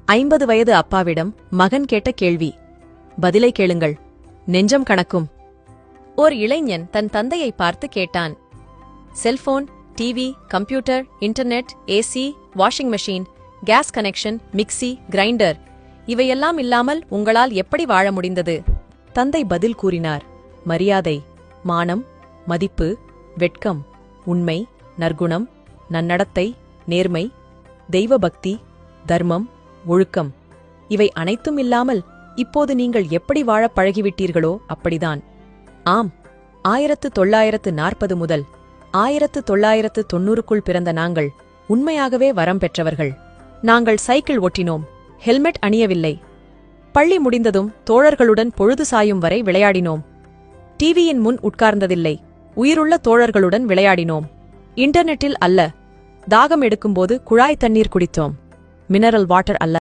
50 வயது அப்பாவிடம் மகன் கேட்ட கேள்வி. பதிலை கேளுங்கள், நெஞ்சம் கணக்கும். ஓர் இளைஞன் தன் தந்தையை பார்த்து கேட்டான். Cellphone, TV, computer, internet, AC, washing machine, gas connection, mixie, grinder இவையெல்லாம் இல்லாமல் உங்களால் எப்படி வாழ முடிந்தது? தந்தை பதில் கூறினார். மரியாதை, மானம், மதிப்பு, வெட்கம், உண்மை, நற்குணம், நன்னடத்தை, நேர்மை, தெய்வபக்தி, தர்மம், ஒழுக்கம் இவை அனைத்தும் இல்லாமல் இப்போது நீங்கள் எப்படி வாழப் பழகிவிட்டீர்களோ அப்படிதான். ஆம், 1940 முதல் 1990க்குள் பிறந்த நாங்கள் உண்மையாகவே வரம் பெற்றவர்கள். நாங்கள் சைக்கிள் ஓட்டினோம், ஹெல்மெட் அணியவில்லை. பள்ளி முடிந்ததும் தோழர்களுடன் பொழுது சாயும் வரை விளையாடினோம். டிவியின் முன் உட்கார்ந்ததில்லை, உயிருள்ள தோழர்களுடன் விளையாடினோம். இன்டர்நெட்டில் அல்ல, தாகம் எடுக்கும்போது குழாய் தண்ணீர் குடித்தோம், மினரல் வாட்டர் அல்ல.